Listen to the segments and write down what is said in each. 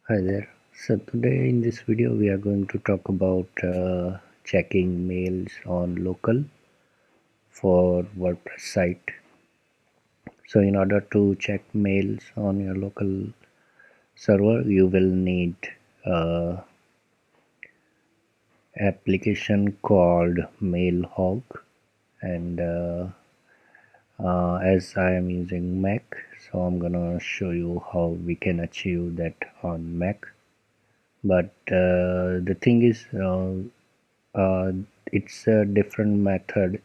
Hi there. So today in this video we are going to talk about checking mails on local for WordPress site. So in order to check mails on your local server, you will need a application called MailHog, and as I am using Mac, so I'm gonna show you how we can achieve that on Mac. But the thing is, it's a different method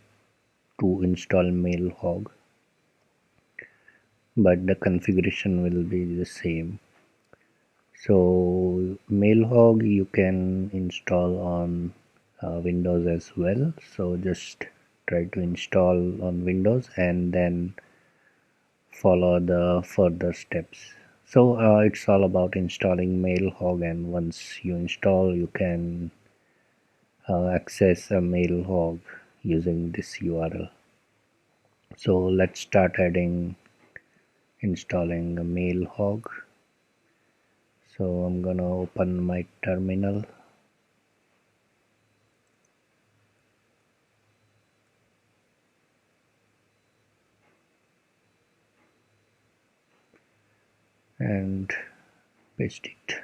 to install MailHog, but the configuration will be the same. So MailHog you can install on Windows as well. So just try to install on Windows and then follow the further steps. So it's all about installing MailHog, and once you install, you can access a MailHog using this URL. So let's start installing a MailHog. So I'm gonna open my terminal and paste it.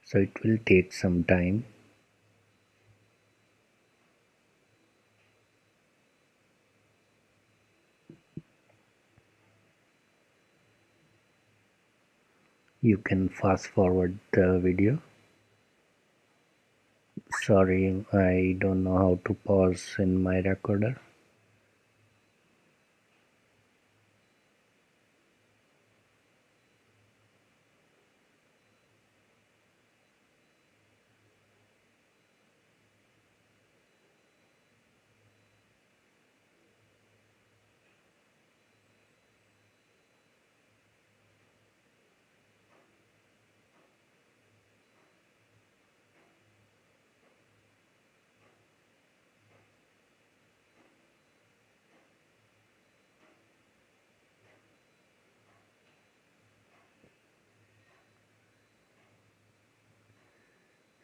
So it will take some time. You can fast forward the video. Sorry, I don't know how to pause in my recorder.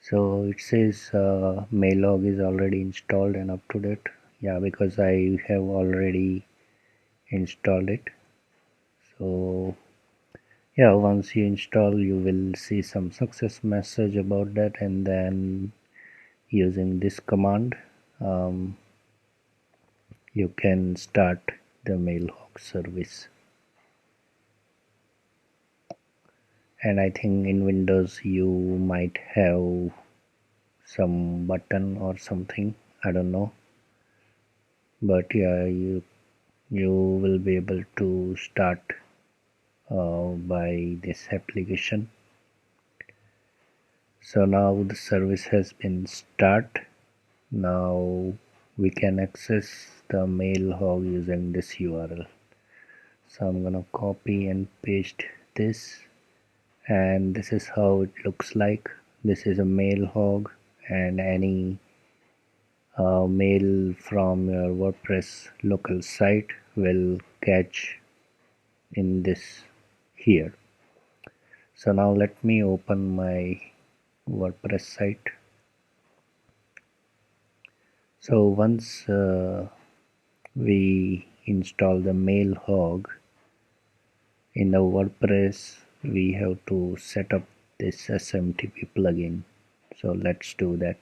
So it says MailHog is already installed and up to date. Yeah, because I have already installed it. So yeah, once you install, you will see some success message about that, and then using this command, um, you can start the MailHog service. And I think in Windows you might have some button or something, I don't know, but yeah, you will be able to start by this application. So now the service has been start. Now we can access the MailHog using this URL. So I'm gonna copy and paste this, and this is how it looks like. This is a MailHog, and any mail from your WordPress local site will catch in this here. So now let me open my WordPress site. So once we install the MailHog in the WordPress, we have to set up this SMTP plugin. So let's do that.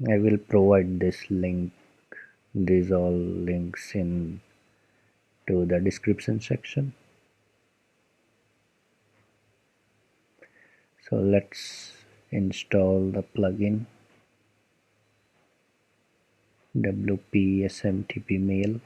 I will provide these all links in to the description section. So let's install the plugin WP SMTP mail.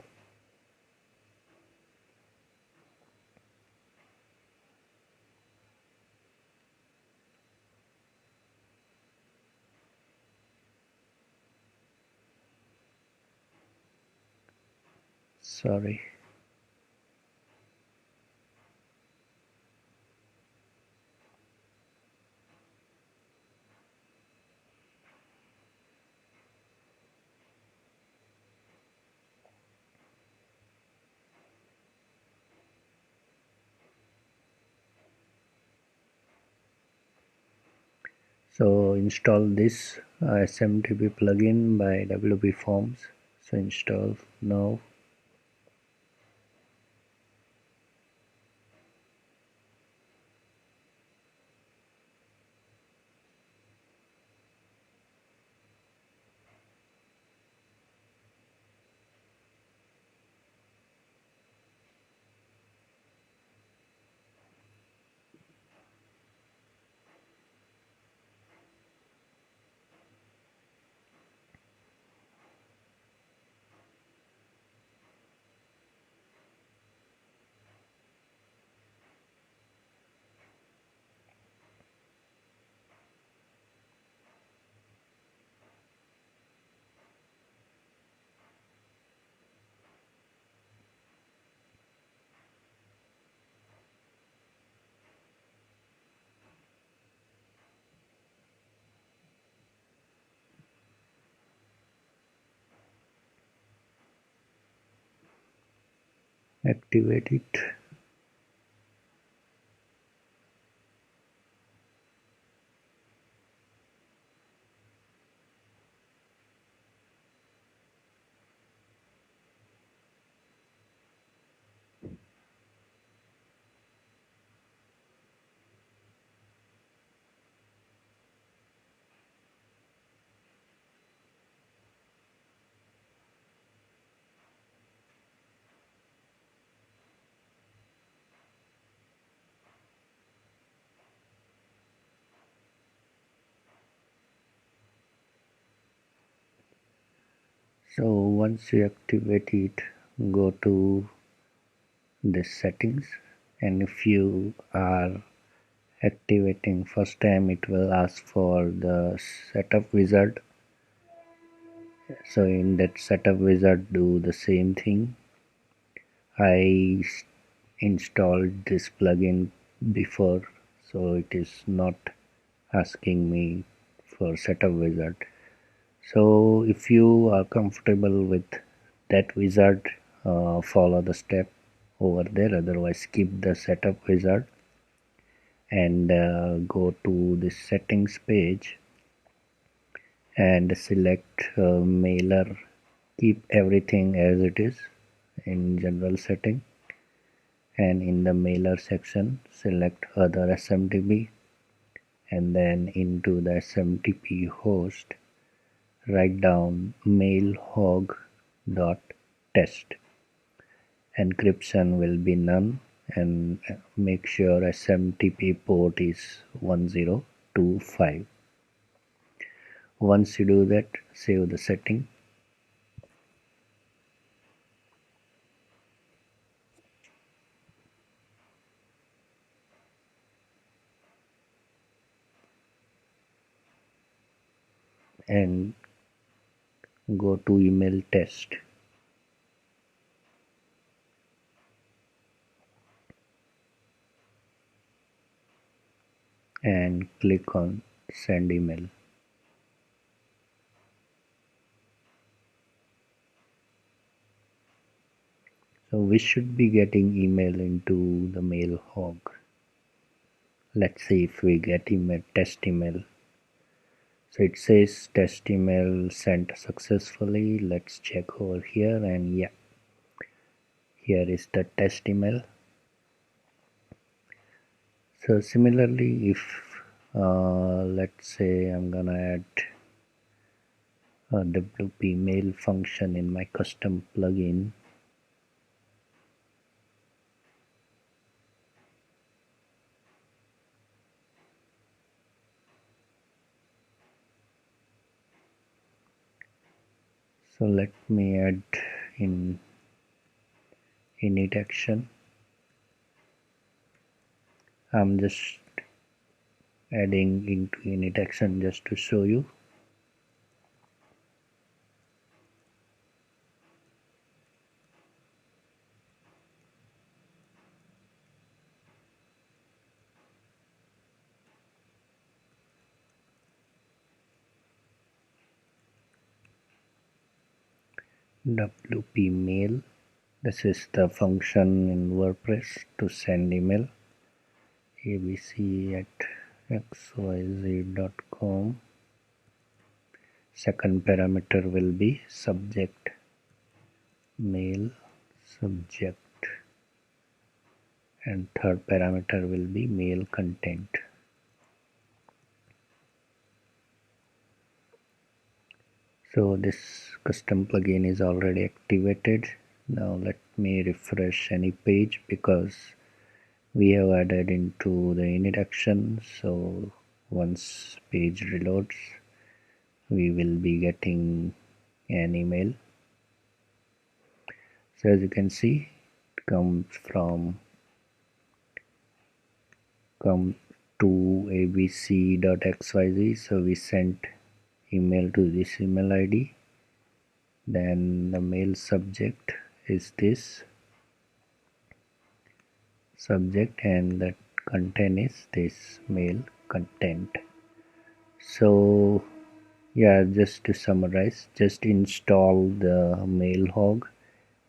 sorry. So install this SMTP plugin by WP Forms. So install now. Activate it. So once you activate it, go to the settings, and if you are activating first time, it will ask for the setup wizard. So in that setup wizard, do the same thing. I installed this plugin before, so it is not asking me for setup wizard. So if you are comfortable with that wizard, follow the step over there, otherwise skip the setup wizard and go to the settings page and select mailer. Keep everything as it is in general setting, and in the mailer section select other SMTP, and then into the SMTP host write down MailHog.test. Encryption will be none, and make sure SMTP port is 1025. Once you do that, save the setting. And go to email test and click on send email. So we should be getting email into the MailHog. Let's see if we get email, test email. So it says test email sent successfully. Let's check over here, and yeah, here is the test email. So similarly, if let's say I'm gonna add a WP mail function in my custom plugin. So let me add in init action. I'm just adding into init action just to show you. WP mail. This is the function in WordPress to send email. abc@xyz.com. Second parameter will be subject, mail subject, and third parameter will be mail content. So this custom plugin is already activated. Now let me refresh any page because we have added into the init action. So once page reloads, we will be getting an email. So as you can see, it comes to abc.xyz. So we sent email to this email ID. Then the mail subject is this subject, and the content is this mail content. So yeah, just to summarize, just install the MailHog,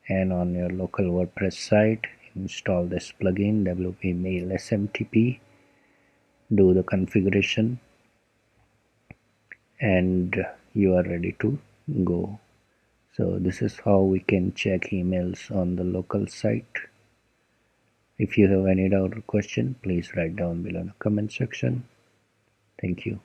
and on your local WordPress site install this plugin WP Mail SMTP, do the configuration, and you are ready to go. So this is how we can check emails on the local site. If you have any doubt or question, please write down below in the comment section. Thank you.